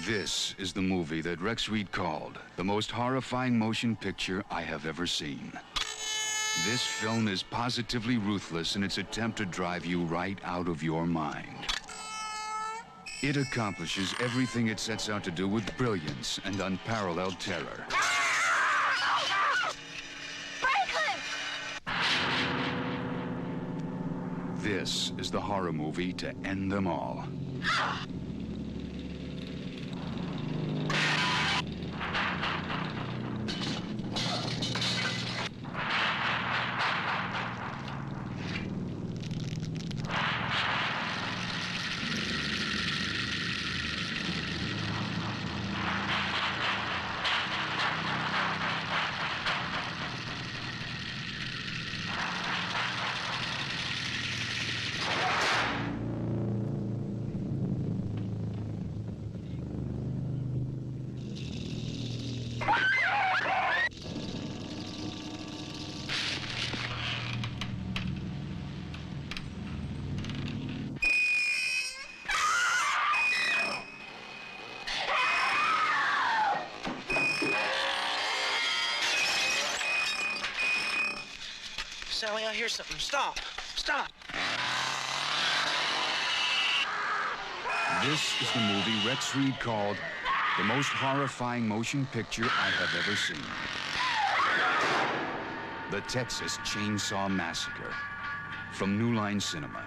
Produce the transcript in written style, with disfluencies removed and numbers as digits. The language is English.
This is the movie that Rex Reed called the most horrifying motion picture I have ever seen. This film is positively ruthless in its attempt to drive you right out of your mind. It accomplishes everything it sets out to do with brilliance and unparalleled terror. This is the horror movie to end them all. Sally, I hear something. Stop. Stop. This is the movie Rex Reed called the most horrifying motion picture I have ever seen. The Texas Chainsaw Massacre from New Line Cinema.